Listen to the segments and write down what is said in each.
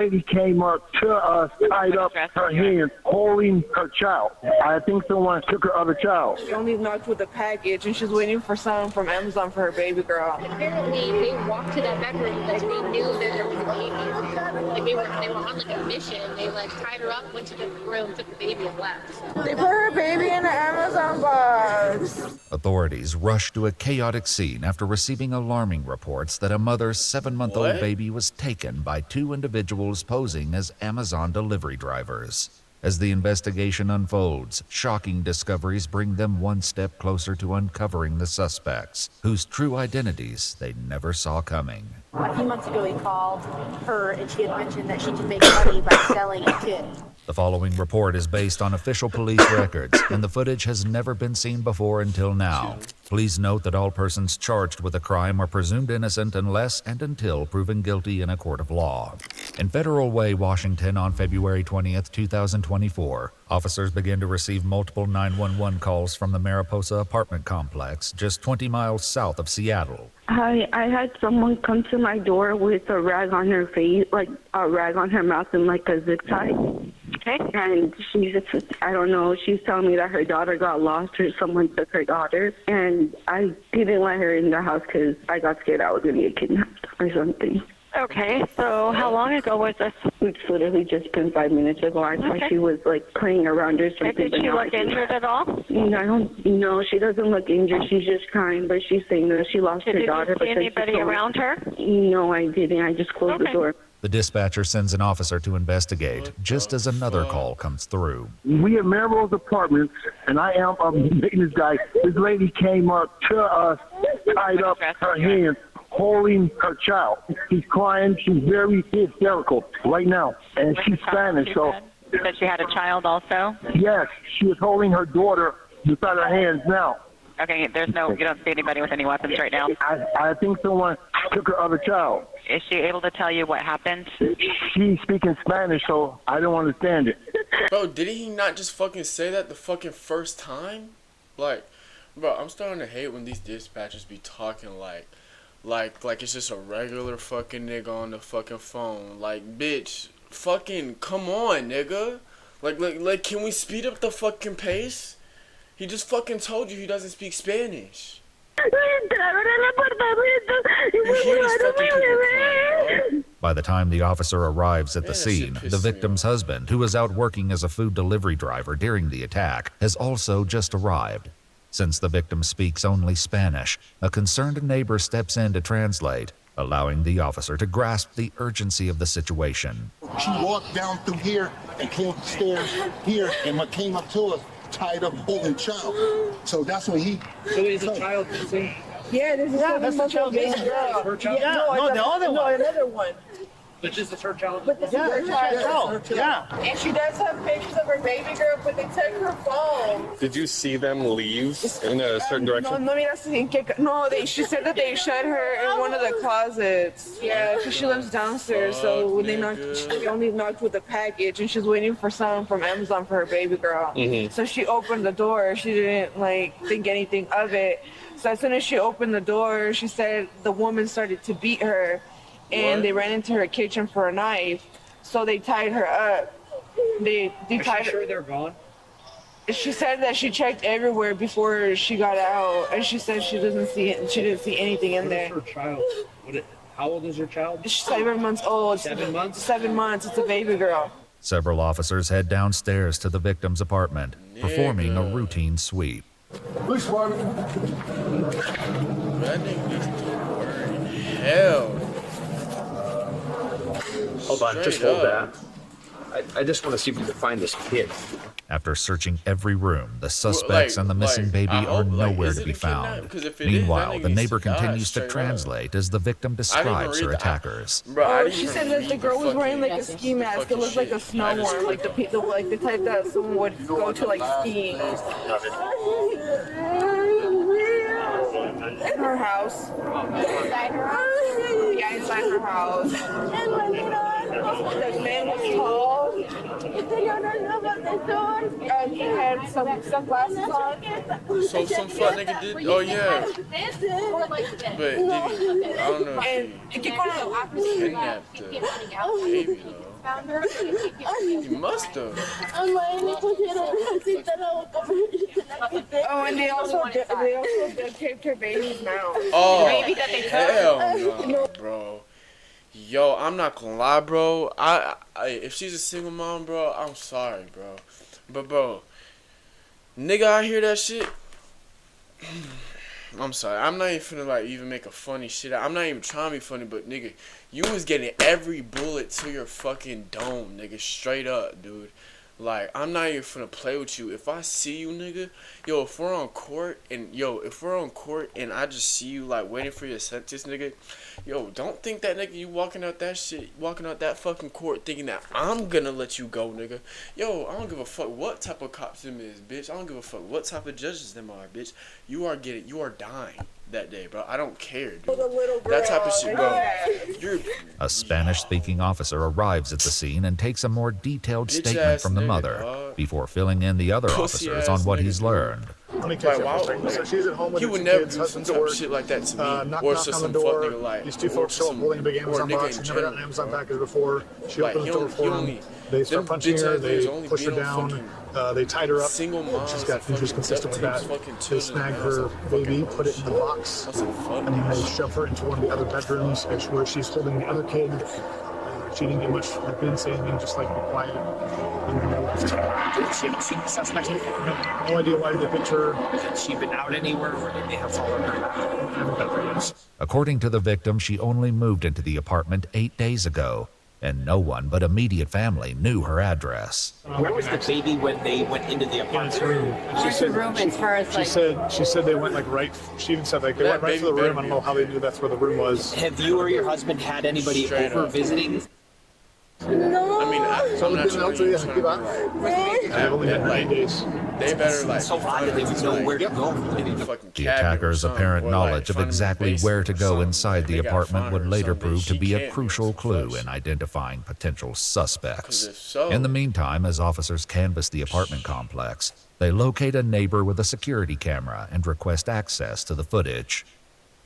lady came up to us, tied up her hands, holding her child. I think someone took her other child. She only knocked with a package, and she's waiting for someone from Amazon for her baby girl. Apparently, they walked to that bedroom like they knew that there was a baby. Like they were on like a mission. They like tied her up, went to the room, took the baby, and left. They put her baby in the Amazon box. Authorities rushed to a chaotic scene after receiving alarming reports that a mother's 7-month-old baby was taken by two individuals posing as Amazon delivery drivers. As the investigation unfolds, shocking discoveries bring them one step closer to uncovering the suspects, whose true identities they never saw coming. A few months ago, he called her, and she had mentioned that she could make money by selling a kid. The following report is based on official police records, and the footage has never been seen before until now. Please note that all persons charged with a crime are presumed innocent unless and until proven guilty in a court of law. In Federal Way, Washington, on February 20th, 2024, officers began to receive multiple 911 calls from the Mariposa apartment complex, just 20 miles south of Seattle. I had someone come to my door with a rag on her face, like a rag on her mouth and like a zip tie. Okay. And she's just, I don't know, she's telling me that her daughter got lost or someone took her daughter. And I didn't let her in the house because I got scared I was going to get kidnapped or something. Okay, so how long ago was this? It's literally just been 5 minutes ago. I thought she was like playing around or something. Did she look injured at all? I don't know. She doesn't look injured. She's just crying, but she's saying that she lost her daughter. Did you see anybody around her? No, I didn't. I just closed the door. The dispatcher sends an officer to investigate, just as another call comes through. We at Melrose Apartments, and I am a maintenance guy. This lady came up to us, tied up her hands, holding her child. She's crying. She's very hysterical right now, and she's Spanish. So That she had a child also? yes, she was holding her daughter beside her hands now. Okay, you don't see anybody with any weapons right now? I think someone took her other child. Is she able to tell you what happened? She's speaking Spanish, so I don't understand it. Bro, did he not just fucking say that the fucking first time? Like, bro, I'm starting to hate when these dispatchers be talking like it's just a regular fucking nigga on the fucking phone. Like, bitch, fucking come on, nigga. Like, can we speed up the fucking pace? He just fucking told you he doesn't speak Spanish. You hear these fucking people crying, By the time the officer arrives at the scene, the victim's husband, who was out working as a food delivery driver during the attack, has also just arrived. Since the victim speaks only Spanish, a concerned neighbor steps in to translate, allowing the officer to grasp the urgency of the situation. She walked down through here and came up the stairs here, and what came up to us, tied up, holding child. So that's when he... So is the child missing? Yeah, there's that's the child baby missing. girl. Her child? Yeah, No, the other one. Another one. But this is her child? But this is her child. Yeah. And she does have pictures of her baby girl, but they took her phone. Did you see them leave in a certain direction? She said that they shut her in one of the closets. Yeah, because she lives downstairs, so when she only knocked with a package, and she's waiting for someone from Amazon for her baby girl. So she opened the door. She didn't think anything of it. So as soon as she opened the door, she said the woman started to beat her. And they ran into her kitchen for a knife, so they tied her up. They tied her. Sure they're gone? She said that she checked everywhere before she got out, and she said she didn't see anything in there. What is her child? How old is her child? She's 7 months old. 7 months? 7 months. It's a baby girl. Several officers head downstairs to the victim's apartment, performing a routine sweep. Police department. That nigga needs to burn in hell. Hold on, just hold that. I just want to see if we can find this kid. After searching every room, the suspects and the missing baby are nowhere to be found. Meanwhile, the neighbor continues to translate as the victim describes her attackers. She said that the girl was wearing like a ski mask. It looked like a snow worm, like the type that someone would go to skiing. In her house. Inside her house? Yeah, inside her house. The man was tall. He had some sunglasses on. So some fuck nigga did. Oh yeah. But did he? I don't know if he kidnapped the baby though. He must have. Oh, and they also duct taped her baby's mouth. Oh, Baby that they hell no, bro. Yo, I'm not gonna lie, bro. I if she's a single mom, bro, I'm sorry, bro. But bro, nigga, I hear that shit. I'm sorry. I'm not even finna like even make a funny shit. I'm not even trying to be funny, but nigga, you was getting every bullet to your fucking dome, nigga. Straight up, dude. Like, I'm not even finna play with you. If I see you, nigga, yo, if we're on court and I just see you like waiting for your sentence, nigga, yo, don't think that nigga you walking out that fucking court thinking that I'm gonna let you go, nigga. Yo, I don't give a fuck what type of cops them is, bitch. I don't give a fuck what type of judges them are, bitch. You are dying that day, bro. I don't care, dude. That type of shit, bro. A Spanish-speaking officer arrives at the scene and takes a more detailed statement from the mother before filling in the other officers on what he's learned. Let me catch up. So she's at home with he her would two never kids, do some type of shit like that to me. Knock Or knock to on some the fuck door. nigga like. These two folks show up holding a big Amazon box. She's never gotten an Amazon package before. She opens the door for them. They start punching her. They push her down. They tied her up. She's got injuries consistent with that. They snag her baby, put it in the box, and then they shove her into one of the other bedrooms where she's holding the other kid. She didn't get much. They didn't say anything, just like be quiet. And then they left. She haven't seen the suspect. No idea why they picked her. Has she been out anywhere, or did they have followed her? According to the victim, she only moved into the apartment 8 days ago, and no one but immediate family knew her address. Where was the baby when they went into the apartment? She said they went like right. She even said like they went right to the room. I don't know how they knew that's where the room was. Have you or your husband had anybody over visiting? No. I mean, I'm not trying to I've only had 9 days. They better like. So odd that they would know where to go. The attacker's apparent knowledge of exactly where to go inside the apartment would later prove to be a crucial clue in identifying potential suspects. In the meantime, as officers canvass the apartment complex, they locate a neighbor with a security camera and request access to the footage.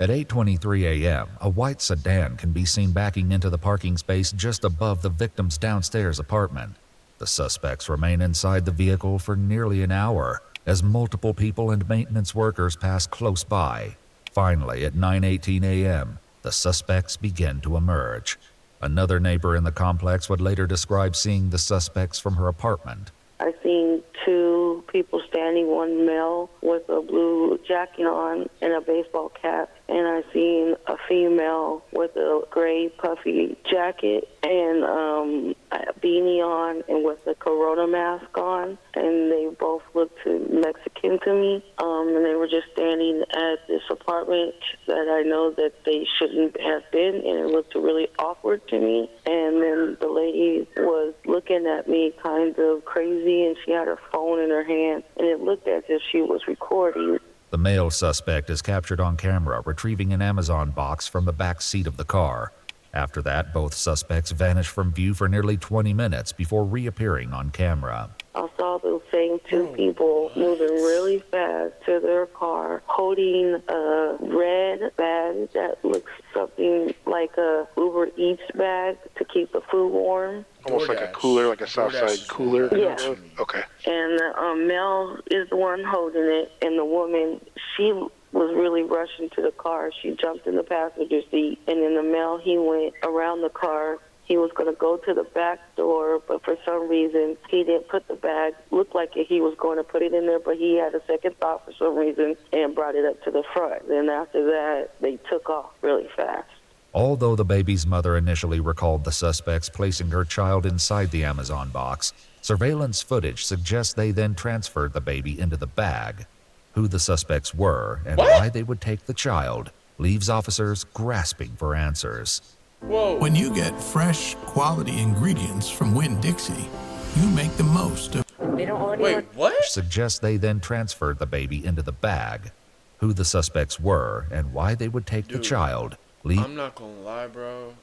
At 8:23 a.m., a white sedan can be seen backing into the parking space just above the victim's downstairs apartment. The suspects remain inside the vehicle for nearly an hour as multiple people and maintenance workers pass close by. Finally, at 9:18 a.m., the suspects begin to emerge. Another neighbor in the complex would later describe seeing the suspects from her apartment. I seen two people standing, one male with a blue jacket on and a baseball cap, and I seen a female with a gray puffy jacket and a beanie on and with a Corona mask on, and they both looked Mexican to me, and they were just standing at this apartment that I know that they shouldn't have been, and it looked really awkward to me. And then the lady was looking at me kind of crazy, and she had her phone in her hand, and it looked as if she was recording. The male suspect is captured on camera retrieving an Amazon box from the back seat of the car. After that, both suspects vanish from view for nearly 20 minutes before reappearing on camera. I saw those same two people moving really fast to their car, holding a red bag that looks something like a Uber Eats bag to keep the food warm. Almost like a cooler, like a Southside cooler. Yeah. Okay. And the male is the one holding it, and the woman, she was really rushing to the car. She jumped in the passenger seat, and then the male, he went around the car. He was going to go to the back door, but for some reason, he didn't put the bag. Looked like he was going to put it in there, but he had a second thought for some reason and brought it up to the front. Then after that, they took off really fast. Although the baby's mother initially recalled the suspects placing her child inside the Amazon box, surveillance footage suggests they then transferred the baby into the bag. Who the suspects were and why they would take the child leaves officers grasping for answers. Whoa. When you get fresh, quality ingredients from Winn-Dixie, you make the most of. Wait, what? Suggests they then transferred the baby into the bag. Who the suspects were and why they would take the child leave. I'm not gonna lie, bro.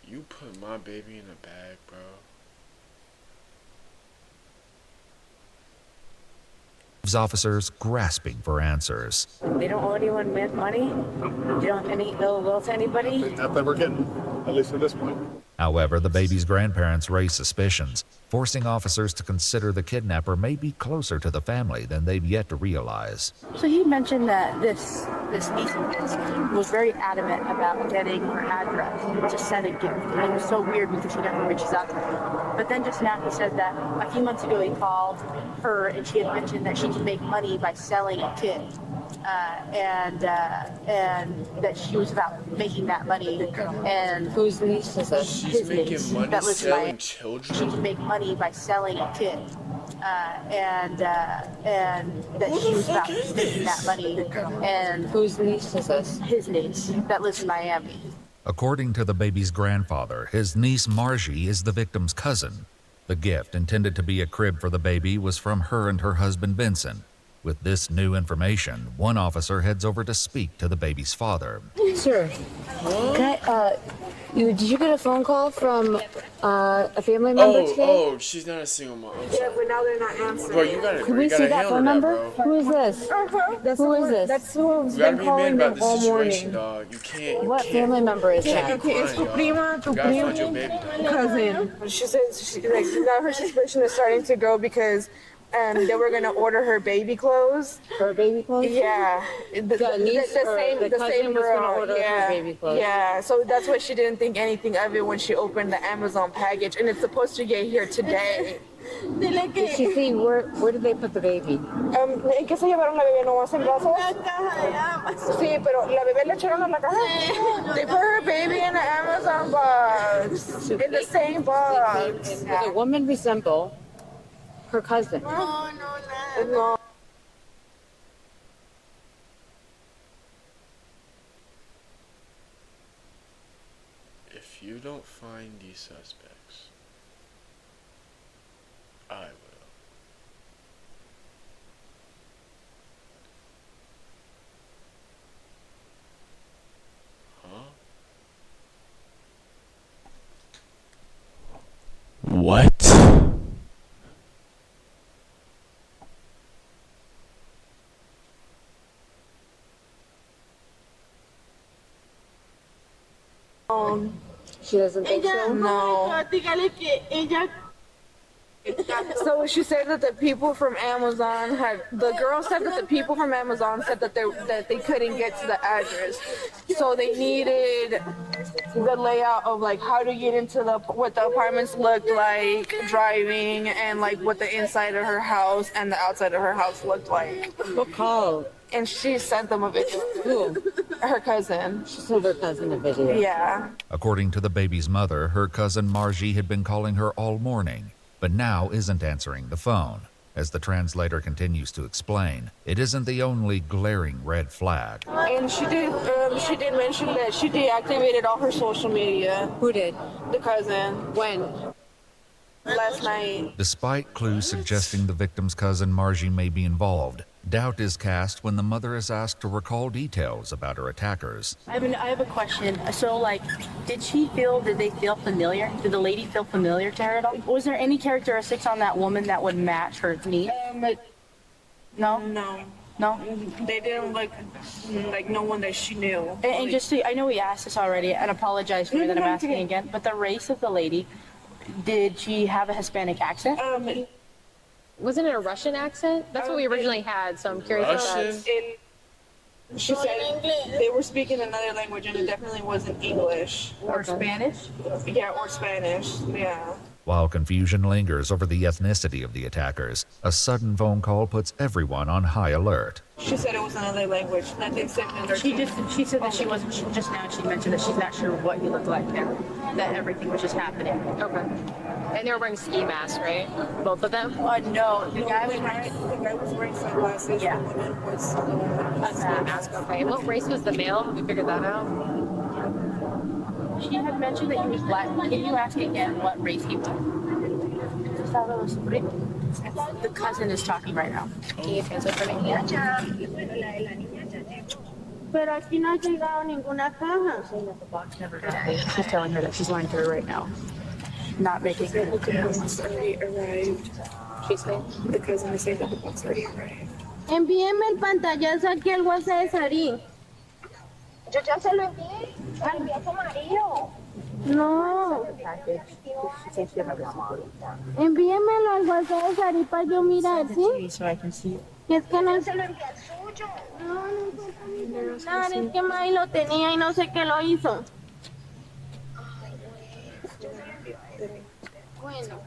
You put my baby in a bag, bro. officers grasping for answers. They don't owe anyone money? They don't have any ill will to anybody? Not that we're getting, at least at this point. However, the baby's grandparents raise suspicions, forcing officers to consider the kidnapper may be closer to the family than they've yet to realize. So he mentioned that this niece of his was very adamant about getting her address to send a gift. And it was so weird because she never reaches out to her. But then just now he said that a few months ago he called her and she had mentioned that she could make money by selling a kid. And that she was about making that money. And whose niece is this? She's making money selling children. She can make money by selling a kid. And that she was about making that money. And whose niece is this? His niece that lives in Miami. According to the baby's grandfather, his niece Margie is the victim's cousin. The gift, intended to be a crib for the baby, was from her and her husband Vincent. With this new information, one officer heads over to speak to the baby's father. Sir, did you get a phone call from a family member today? Oh, she's not a single mom. Yeah, but now they're not answering. Bro, you gotta, Can we see that phone number? Bro. Who is this? Who is this? That's who's You gotta been be calling mad about them the all situation, morning. dog. You can't. What family member is that? Okay, it's tu prima, You gotta find your baby. cousin. She says now her suspicion is starting to go because they were gonna order her baby clothes. Her baby clothes? Yeah, the same girl. Yeah, baby clothes. yeah. So that's why she didn't think anything of it when she opened the Amazon package, and it's supposed to get here today. Did she see where did they put the baby? ¿En qué se llevaron la bebé? ¿No vas en brazos? Sí, pero la bebé le echaron a la caja. They put her baby in the Amazon box, in the same box. Does the woman resemble her cousin? No. If you don't find these suspects, I will. What? She doesn't think so? No. So she said that the people from Amazon the girl said that the people from Amazon said that they couldn't get to the address. So they needed the layout of like how to get into what the apartments looked like, driving, and like what the inside of her house and the outside of her house looked like. What call? And she sent them a video. Who? Her cousin. She sent her cousin a video. Yeah. According to the baby's mother, her cousin Margie had been calling her all morning, but now isn't answering the phone. As the translator continues to explain, it isn't the only glaring red flag. And she did mention that she deactivated all her social media. Who did? The cousin. When? Last night. Despite clues suggesting the victim's cousin Margie may be involved, doubt is cast when the mother is asked to recall details about her attackers. I have a question. So, like, did they feel familiar? Did the lady feel familiar to her at all? Was there any characteristics on that woman that would match her niece? No? No. They didn't look like no one that she knew. And just I know we asked this already, and apologize for that I'm asking again, but the race of the lady, did she have a Hispanic accent? Wasn't it a Russian accent? That's what we originally had, so I'm curious about that. She said they were speaking another language, and it definitely wasn't English. Or Spanish? Yeah, or Spanish, yeah. While confusion lingers over the ethnicity of the attackers, a sudden phone call puts everyone on high alert. She said it was another language. Nothing similar. She said that she wasn't, just now she mentioned that she's not sure what he looked like there, that everything was just happening. Okay. And they were wearing ski masks, right? Both of them? No, the guy was wearing sunglasses. Yeah. The woman was a ski mask, okay. What race was the male? Have we figured that out? She had mentioned that he was black. Can you ask again what race he was? The cousin is talking right now. Can you translate for me? Pero aquí no ha llegado ninguna caja. She's telling her that she's lying to her right now. Not making it. It's already arrived. she's saying? The cousin is saying that the box already arrived. Envíeme el pantallazo aquí al WhatsApp de Sari. Yo ya se lo envié. Lo envié a tu marido. No. Envíemelo al WhatsApp de Sari para yo mirar, ¿sí? So I can see it. Y es que no Se lo envié al suyo. No encuentro mi celular, es que May lo tenía y no sé qué lo hizo. Bueno.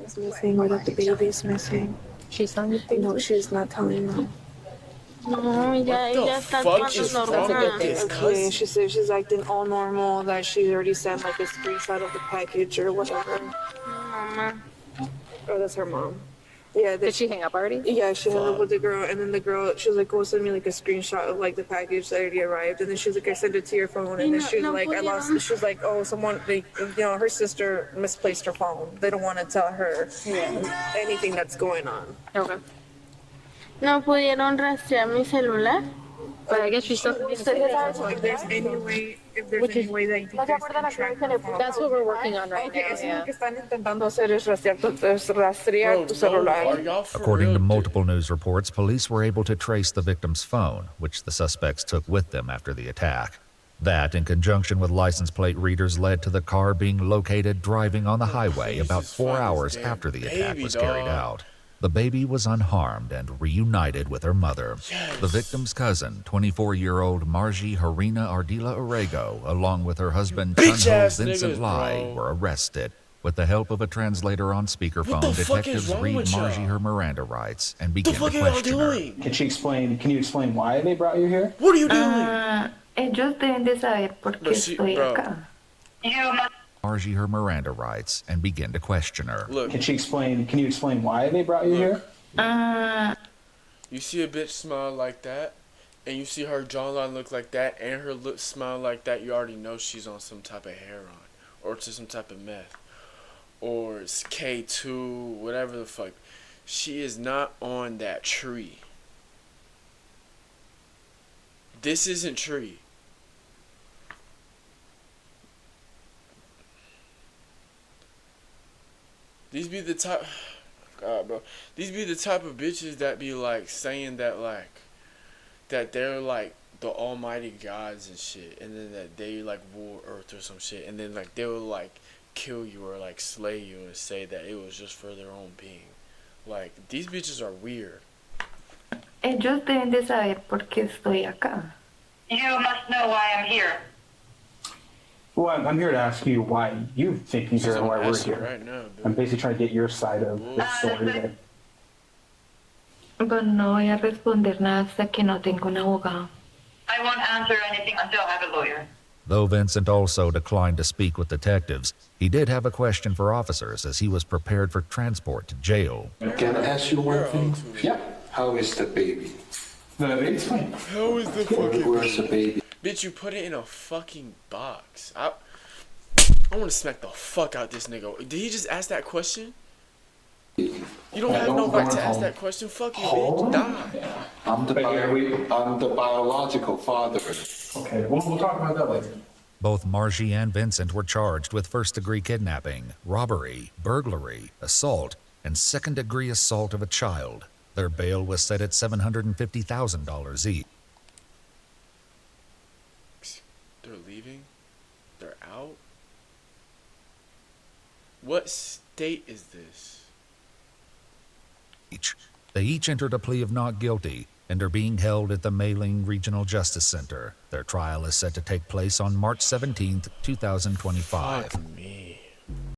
It's missing or that the baby is missing. She's telling you? No, she's not telling me. No, ella está actuando normal. Okay, she said she's acting all normal, that she already sent like a screenshot of the package or whatever. Mamá. Oh, that's her mom. Yeah. Did she hang up already? Yeah, she hung up with the girl, and then the girl, she was like, go send me like a screenshot of like the package that already arrived, and then she was like, I sent it to your phone, and then she was like, I lost, she was like, oh, someone, like, you know, her sister misplaced her phone. They don't want to tell her anything that's going on. Okay. ¿No pudieron rastrear mi celular? But I guess she's still So if there's any way, that you guys can track her phone. That's what we're working on right now. Eso es Yeah. lo que están intentando hacer es rastrear tu celular. According to multiple news reports, police were able to trace the victim's phone, which the suspects took with them after the attack. That, in conjunction with license plate readers, led to the car being located driving on the highway about 4 hours after the attack was carried out. The baby was unharmed and reunited with her mother. The victim's cousin, 24-year-old Margie Harina Ardila Orego, along with her husband Chunho Vincent Lai, were arrested. With the help of a translator on speakerphone, detectives read Margie her Miranda rights and begin to question her. Can you explain why they brought you here? What are you doing? Ellos deben de saber por qué estoy acá. Margie her Miranda rights and begin to question her. Look. Can you explain why they brought you here? You see a bitch smile like that, and you see her jawline look like that, and her lips smile like that, you already know she's on some type of heroin, or to some type of meth, or it's K2, whatever the fuck. She is not on that tree. This isn't tree. These be the type, God, bro. These be the type of bitches that be like saying that that they're like the almighty gods and shit, and then that they like rule Earth or some shit, and then like they will like kill you or like slay you and say that it was just for their own being. Like these bitches are weird. Ellos deben de saber por qué estoy acá. You must know why I'm here. Well, I'm here to ask you why you think these are why we're here. Right now, I'm basically trying to get your side of the story there. Pero no voy a responder nada hasta que no tenga un abogado. I won't answer anything until I have a lawyer. Though Vincent also declined to speak with detectives, he did have a question for officers as he was prepared for transport to jail. Can I ask you one thing? Yeah. How is the baby? The baby's fine. How is the fucking Where's the baby? Bitch, you put it in a fucking box. I want to smack the fuck out this nigga. Did he just ask that question? You don't have no right to ask that question. Fuck you, bitch. Die. I'm the biological father. Okay, we'll talk about that later. Both Margie and Vincent were charged with first-degree kidnapping, robbery, burglary, assault, and second-degree assault of a child. Their bail was set at $750,000 each. They're leaving? They're out? What state is this? They each entered a plea of not guilty and are being held at the Mei Ling Regional Justice Center. Their trial is set to take place on March 17th, 2025. Fuck me.